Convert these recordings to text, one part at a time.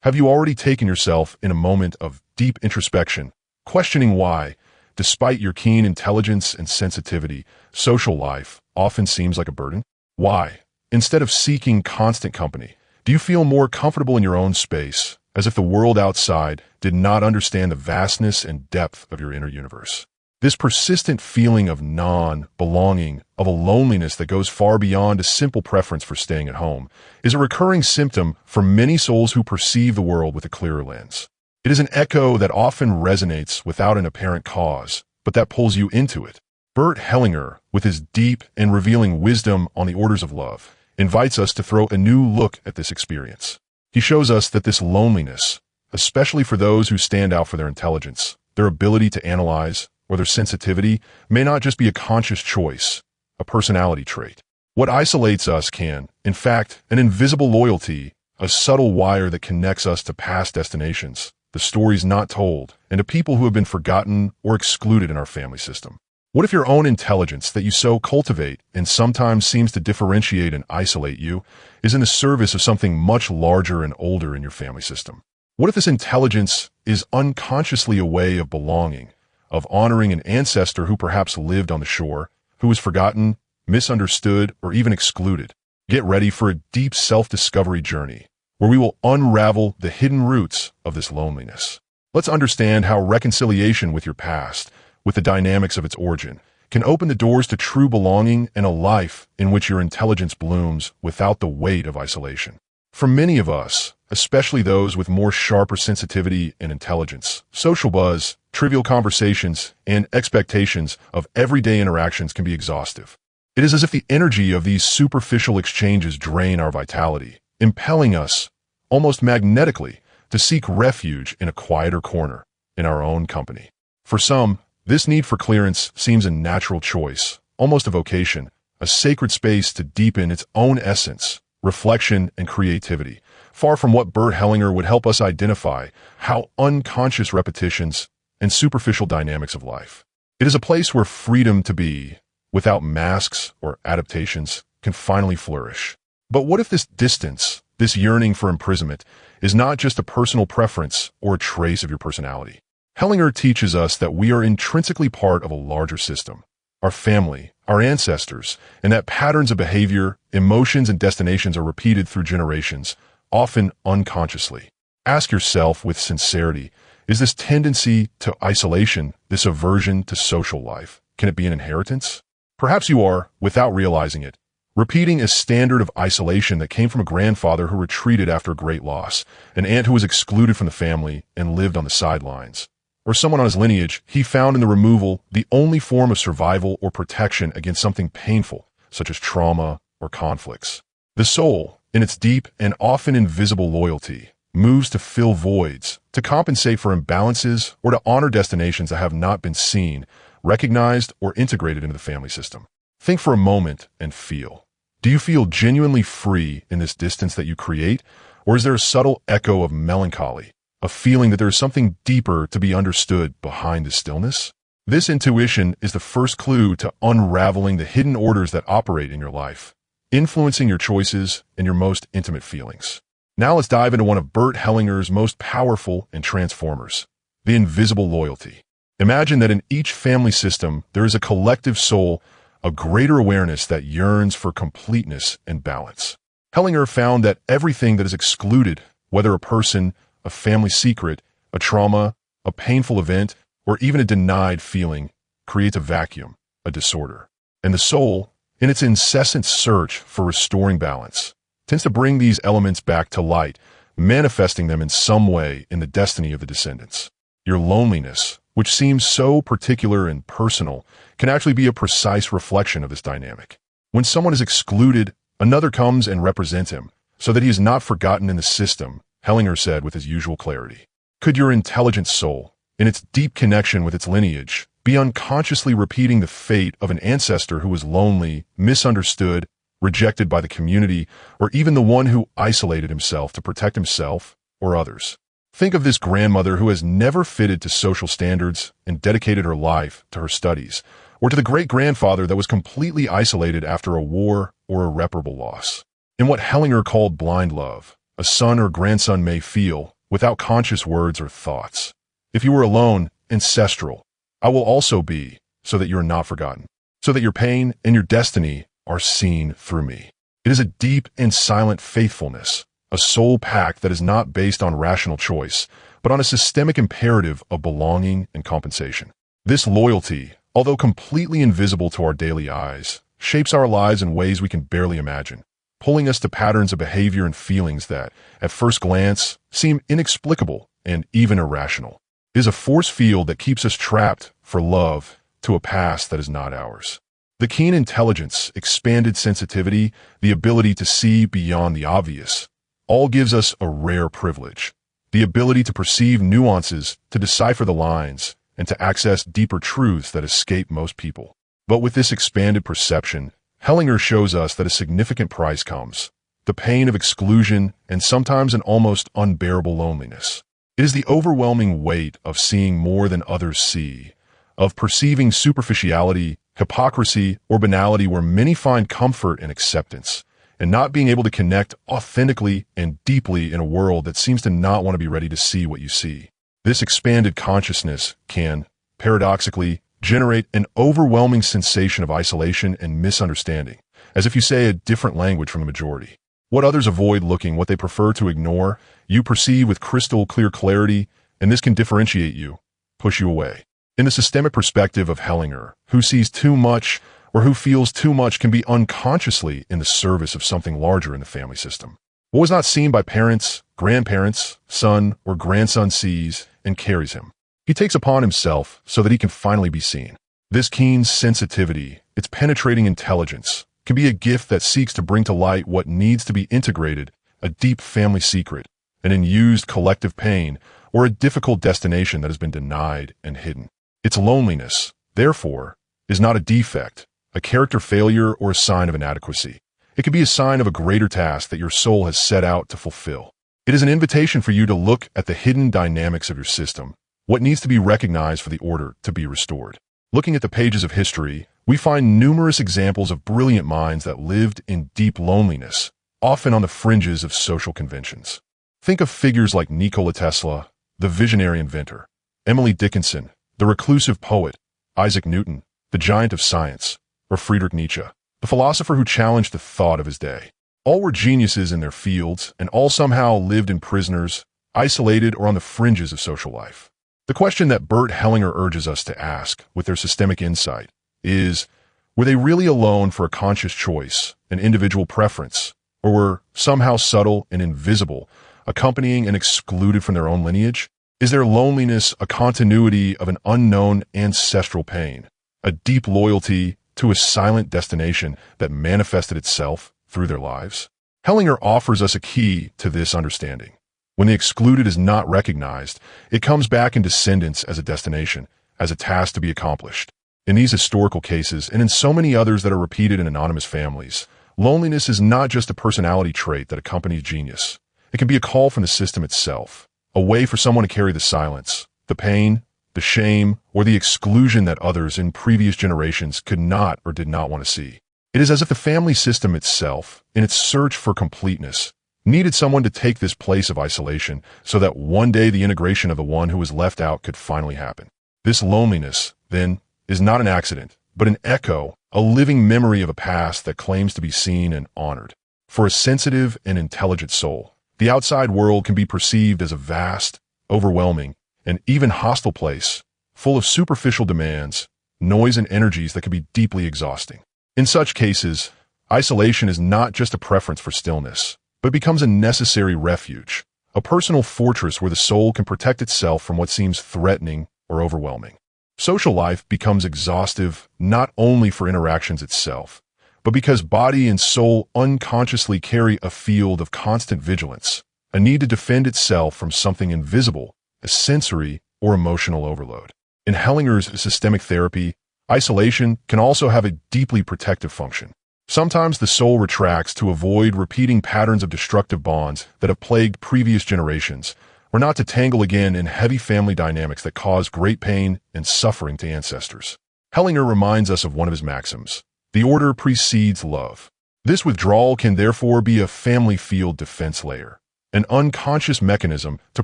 Have you already taken yourself in a moment of deep introspection, questioning why, despite your keen intelligence and sensitivity, social life often seems like a burden? Why, instead of seeking constant company, do you feel more comfortable in your own space, as if the world outside did not understand the vastness and depth of your inner universe? This persistent feeling of non-belonging, of a loneliness that goes far beyond a simple preference for staying at home, is a recurring symptom for many souls who perceive the world with a clearer lens. It is an echo that often resonates without an apparent cause, but that pulls you into it. Bert Hellinger, with his deep and revealing wisdom on the orders of love, invites us to throw a new look at this experience. He shows us that this loneliness, especially for those who stand out for their intelligence, their ability to analyze, or their sensitivity, may not just be a conscious choice, a personality trait. What isolates us can, in fact, an invisible loyalty, a subtle wire that connects us to past destinations, the stories not told, and to people who have been forgotten or excluded in our family system. What if your own intelligence that you so cultivate and sometimes seems to differentiate and isolate you is in the service of something much larger and older in your family system? What if this intelligence is unconsciously a way of belonging, of honoring an ancestor who perhaps lived on the shore, who was forgotten, misunderstood, or even excluded? Get ready for a deep self-discovery journey, where we will unravel the hidden roots of this loneliness. Let's understand how reconciliation with your past, with the dynamics of its origin, can open the doors to true belonging and a life in which your intelligence blooms without the weight of isolation. For many of us, especially those with more sharper sensitivity and intelligence, social buzz, trivial conversations, and expectations of everyday interactions can be exhaustive. It is as if the energy of these superficial exchanges drain our vitality, impelling us, almost magnetically, to seek refuge in a quieter corner, in our own company. For some, this need for clearance seems a natural choice, almost a vocation, a sacred space to deepen its own essence, reflection, and creativity, far from what Bert Hellinger would help us identify, how unconscious repetitions and superficial dynamics of life. It is a place where freedom to be, without masks or adaptations, can finally flourish. But what if this distance, this yearning for imprisonment, is not just a personal preference or a trace of your personality? Hellinger teaches us that we are intrinsically part of a larger system, our family, our ancestors, and that patterns of behavior, emotions, and destinations are repeated through generations, often unconsciously. Ask yourself with sincerity, is this tendency to isolation, this aversion to social life, can it be an inheritance? Perhaps you are, without realizing it, repeating a standard of isolation that came from a grandfather who retreated after a great loss, an aunt who was excluded from the family and lived on the sidelines, or someone on his lineage he found in the removal the only form of survival or protection against something painful, such as trauma or conflicts. The soul, in its deep and often invisible loyalty, moves to fill voids, to compensate for imbalances, or to honor destinations that have not been seen, recognized, or integrated into the family system. Think for a moment and feel. Do you feel genuinely free in this distance that you create, or is there a subtle echo of melancholy, a feeling that there is something deeper to be understood behind the stillness? This intuition is the first clue to unraveling the hidden orders that operate in your life, influencing your choices and your most intimate feelings. Now let's dive into one of Bert Hellinger's most powerful and transformers, the invisible loyalty. Imagine that in each family system there is a collective soul, a greater awareness that yearns for completeness and balance. Hellinger found that everything that is excluded, whether a person, a family secret, a trauma, a painful event, or even a denied feeling, creates a vacuum, a disorder. And the soul, in its incessant search for restoring balance, tends to bring these elements back to light, manifesting them in some way in the destiny of the descendants. Your loneliness, which seems so particular and personal, can actually be a precise reflection of this dynamic. When someone is excluded, another comes and represents him, so that he is not forgotten in the system, Hellinger said with his usual clarity. Could your intelligent soul, in its deep connection with its lineage, be unconsciously repeating the fate of an ancestor who was lonely, misunderstood, rejected by the community, or even the one who isolated himself to protect himself or others? Think of this grandmother who has never fitted to social standards and dedicated her life to her studies, or to the great-grandfather that was completely isolated after a war or irreparable loss. In what Hellinger called blind love, a son or grandson may feel, without conscious words or thoughts. If you were alone, ancestral, I will also be, so that you are not forgotten, so that your pain and your destiny are seen through me. It is a deep and silent faithfulness, a soul pact that is not based on rational choice, but on a systemic imperative of belonging and compensation. This loyalty, although completely invisible to our daily eyes, shapes our lives in ways we can barely imagine, pulling us to patterns of behavior and feelings that, at first glance, seem inexplicable and even irrational. It is a force field that keeps us trapped, for love, to a past that is not ours. The keen intelligence, expanded sensitivity, the ability to see beyond the obvious, all gives us a rare privilege. The ability to perceive nuances, to decipher the lines, and to access deeper truths that escape most people. But with this expanded perception, Hellinger shows us that a significant price comes: the pain of exclusion and sometimes an almost unbearable loneliness. It is the overwhelming weight of seeing more than others see, of perceiving superficiality, hypocrisy, or banality where many find comfort and acceptance, and not being able to connect authentically and deeply in a world that seems to not want to be ready to see what you see. This expanded consciousness can, paradoxically, generate an overwhelming sensation of isolation and misunderstanding, as if you say a different language from the majority. What others avoid looking, what they prefer to ignore, you perceive with crystal clear clarity, and this can differentiate you, push you away. In the systemic perspective of Hellinger, who sees too much or who feels too much can be unconsciously in the service of something larger in the family system. What was not seen by parents, grandparents, son, or grandson sees and carries him. He takes upon himself so that he can finally be seen. This keen sensitivity, its penetrating intelligence, can be a gift that seeks to bring to light what needs to be integrated, a deep family secret, an unused collective pain, or a difficult destination that has been denied and hidden. Its loneliness, therefore, is not a defect, a character failure, or a sign of inadequacy. It can be a sign of a greater task that your soul has set out to fulfill. It is an invitation for you to look at the hidden dynamics of your system, what needs to be recognized for the order to be restored. Looking at the pages of history, we find numerous examples of brilliant minds that lived in deep loneliness, often on the fringes of social conventions. Think of figures like Nikola Tesla, the visionary inventor, Emily Dickinson, the reclusive poet, Isaac Newton, the giant of science, or Friedrich Nietzsche, the philosopher who challenged the thought of his day. All were geniuses in their fields, and all somehow lived in prisoners, isolated or on the fringes of social life. The question that Bert Hellinger urges us to ask, with their systemic insight, is, were they really alone for a conscious choice, an individual preference, or were somehow subtle and invisible, accompanying and excluded from their own lineage? Is their loneliness a continuity of an unknown ancestral pain, a deep loyalty to a silent destination that manifested itself through their lives? Hellinger offers us a key to this understanding. When the excluded is not recognized, it comes back in descendants as a destination, as a task to be accomplished. In these historical cases, and in so many others that are repeated in anonymous families, loneliness is not just a personality trait that accompanies genius. It can be a call from the system itself, a way for someone to carry the silence, the pain, the shame, or the exclusion that others in previous generations could not or did not want to see. It is as if the family system itself, in its search for completeness, needed someone to take this place of isolation so that one day the integration of the one who was left out could finally happen. This loneliness, then, is not an accident, but an echo, a living memory of a past that claims to be seen and honored. For a sensitive and intelligent soul, the outside world can be perceived as a vast, overwhelming, and even hostile place, full of superficial demands, noise and energies that can be deeply exhausting. In such cases, isolation is not just a preference for stillness, but becomes a necessary refuge, a personal fortress where the soul can protect itself from what seems threatening or overwhelming. Social life becomes exhaustive not only for interactions itself, but because body and soul unconsciously carry a field of constant vigilance, a need to defend itself from something invisible, a sensory or emotional overload. In Hellinger's systemic therapy, isolation can also have a deeply protective function. Sometimes the soul retracts to avoid repeating patterns of destructive bonds that have plagued previous generations, or not to tangle again in heavy family dynamics that cause great pain and suffering to ancestors. Hellinger reminds us of one of his maxims: the order precedes love. This withdrawal can therefore be a family field defense layer, an unconscious mechanism to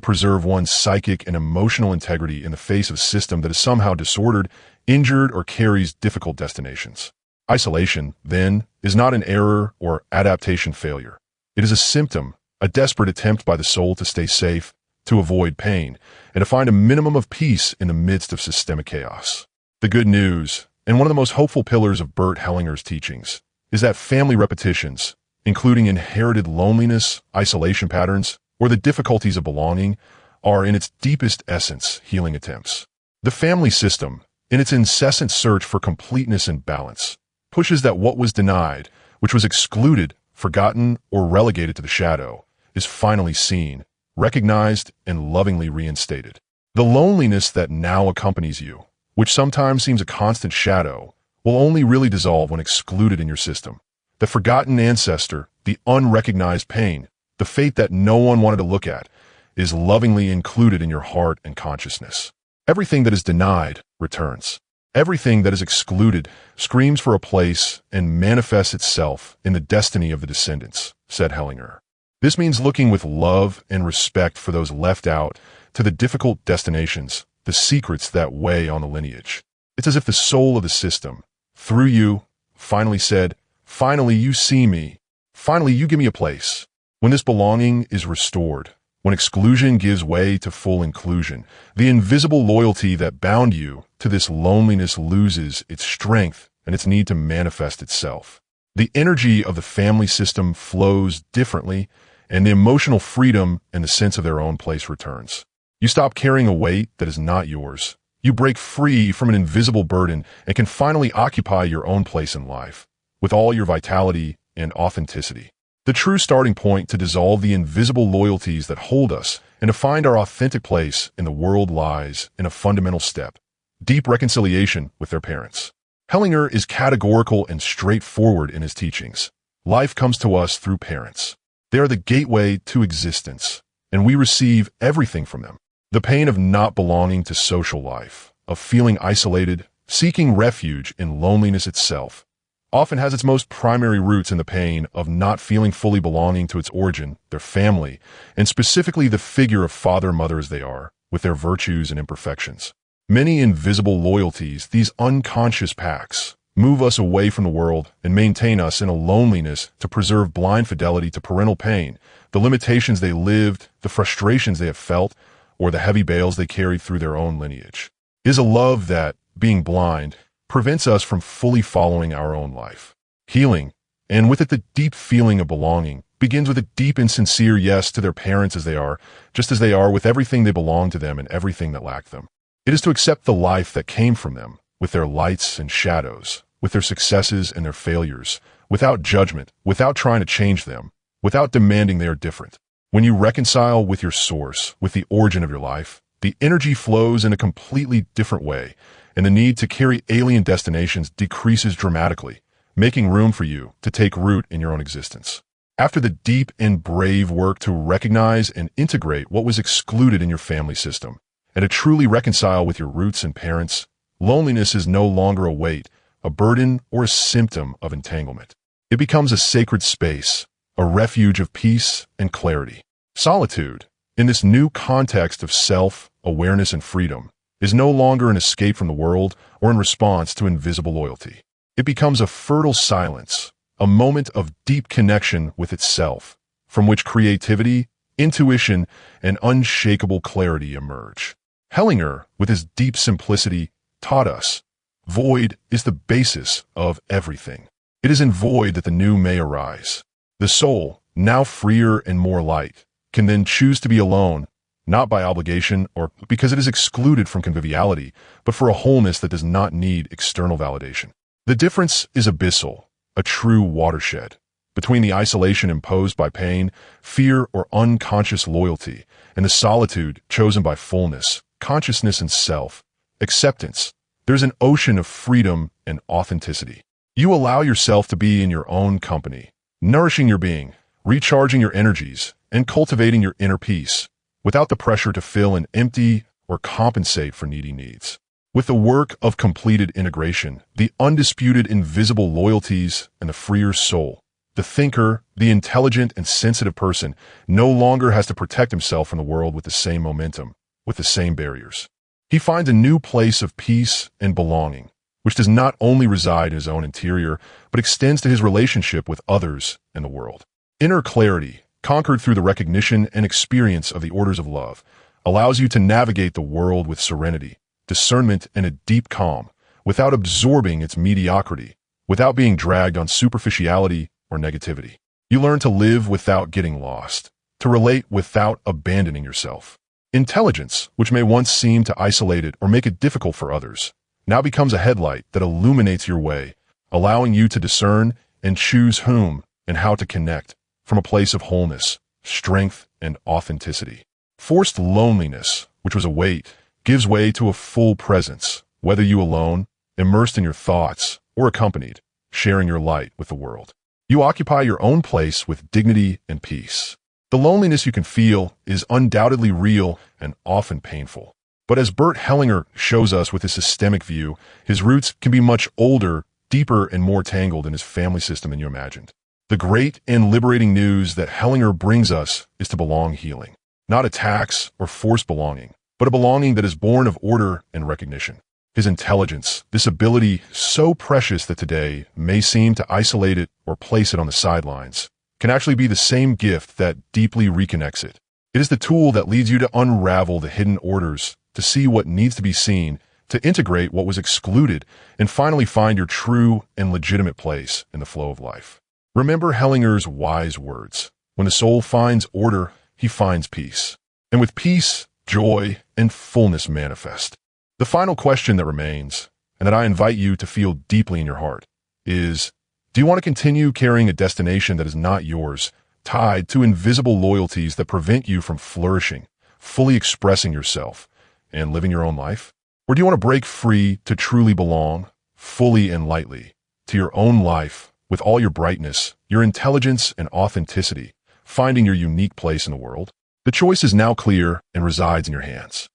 preserve one's psychic and emotional integrity in the face of a system that is somehow disordered, injured, or carries difficult destinations. Isolation, then, is not an error or adaptation failure. It is a symptom, a desperate attempt by the soul to stay safe, to avoid pain, and to find a minimum of peace in the midst of systemic chaos. The good news, and one of the most hopeful pillars of Bert Hellinger's teachings, is that family repetitions, including inherited loneliness, isolation patterns, or the difficulties of belonging, are in its deepest essence healing attempts. The family system, in its incessant search for completeness and balance, pushes that what was denied, which was excluded, forgotten, or relegated to the shadow, is finally seen, recognized, and lovingly reinstated. The loneliness that now accompanies you, which sometimes seems a constant shadow, will only really dissolve when excluded in your system. The forgotten ancestor, the unrecognized pain, the fate that no one wanted to look at, is lovingly included in your heart and consciousness. Everything that is denied returns. Everything that is excluded screams for a place and manifests itself in the destiny of the descendants, said Hellinger. This means looking with love and respect for those left out to the difficult destinations, the secrets that weigh on the lineage. It's as if the soul of the system, through you, finally said, "Finally you see me. Finally you give me a place." When this belonging is restored, when exclusion gives way to full inclusion, the invisible loyalty that bound you to this loneliness loses its strength and its need to manifest itself. The energy of the family system flows differently, and the emotional freedom and the sense of their own place returns. You stop carrying a weight that is not yours. You break free from an invisible burden and can finally occupy your own place in life, with all your vitality and authenticity. The true starting point to dissolve the invisible loyalties that hold us and to find our authentic place in the world lies in a fundamental step: deep reconciliation with their parents. Hellinger is categorical and straightforward in his teachings. Life comes to us through parents. They are the gateway to existence, and we receive everything from them. The pain of not belonging to social life, of feeling isolated, seeking refuge in loneliness itself, often has its most primary roots in the pain of not feeling fully belonging to its origin, their family, and specifically the figure of father, mother as they are, with their virtues and imperfections. Many invisible loyalties, these unconscious pacts, move us away from the world and maintain us in a loneliness to preserve blind fidelity to parental pain, the limitations they lived, the frustrations they have felt, or the heavy bales they carried through their own lineage. It is a love that, being blind, prevents us from fully following our own life. Healing, and with it the deep feeling of belonging, begins with a deep and sincere yes to their parents as they are, just as they are with everything they belong to them and everything that lacked them. It is to accept the life that came from them, with their lights and shadows, with their successes and their failures, without judgment, without trying to change them, without demanding they are different. When you reconcile with your source, with the origin of your life, the energy flows in a completely different way, and the need to carry alien destinations decreases dramatically, making room for you to take root in your own existence. After the deep and brave work to recognize and integrate what was excluded in your family system, and to truly reconcile with your roots and parents, loneliness is no longer a weight, a burden, or a symptom of entanglement. It becomes a sacred space, a refuge of peace and clarity. Solitude, in this new context of self-awareness and freedom, is no longer an escape from the world or in response to invisible loyalty. It becomes a fertile silence, a moment of deep connection with itself, from which creativity, intuition, and unshakable clarity emerge. Hellinger, with his deep simplicity, taught us, void is the basis of everything. It is in void that the new may arise. The soul, now freer and more light, can then choose to be alone, not by obligation or because it is excluded from conviviality, but for a wholeness that does not need external validation. The difference is abyssal, a true watershed, between the isolation imposed by pain, fear, or unconscious loyalty, and the solitude chosen by fullness, consciousness, and self-acceptance. There's an ocean of freedom and authenticity. You allow yourself to be in your own company, nourishing your being, recharging your energies, and cultivating your inner peace, without the pressure to fill an empty or compensate for needy needs. With the work of completed integration, the undisputed invisible loyalties, and the freer soul, The thinker, the intelligent and sensitive person, no longer has to protect himself from the world with the same momentum, with the same barriers. He finds a new place of peace and belonging, which does not only reside in his own interior, but extends to his relationship with others and the world. Inner clarity, conquered through the recognition and experience of the orders of love, allows you to navigate the world with serenity, discernment, and a deep calm, without absorbing its mediocrity, without being dragged on superficiality or negativity. You learn to live without getting lost, to relate without abandoning yourself. Intelligence, which may once seem to isolate it or make it difficult for others, now becomes a headlight that illuminates your way, allowing you to discern and choose whom and how to connect from a place of wholeness, strength, and authenticity. Forced loneliness, which was a weight, gives way to a full presence, whether you alone, immersed in your thoughts, or accompanied, sharing your light with the world. You occupy your own place with dignity and peace. The loneliness you can feel is undoubtedly real and often painful. But as Bert Hellinger shows us with his systemic view, his roots can be much older, deeper, and more tangled in his family system than you imagined. The great and liberating news that Hellinger brings us is to belong healing. Not attacks or forced belonging, but a belonging that is born of order and recognition. His intelligence, this ability so precious that today may seem to isolate it or place it on the sidelines, can actually be the same gift that deeply reconnects it. It is the tool that leads you to unravel the hidden orders, to see what needs to be seen, to integrate what was excluded, and finally find your true and legitimate place in the flow of life. Remember Hellinger's wise words. When the soul finds order, he finds peace. And with peace, joy, and fullness manifest. The final question that remains, and that I invite you to feel deeply in your heart, is, do you want to continue carrying a destination that is not yours, tied to invisible loyalties that prevent you from flourishing, fully expressing yourself, and living your own life? Or do you want to break free to truly belong, fully and lightly, to your own life, with all your brightness, your intelligence, and authenticity, finding your unique place in the world? The choice is now clear and resides in your hands.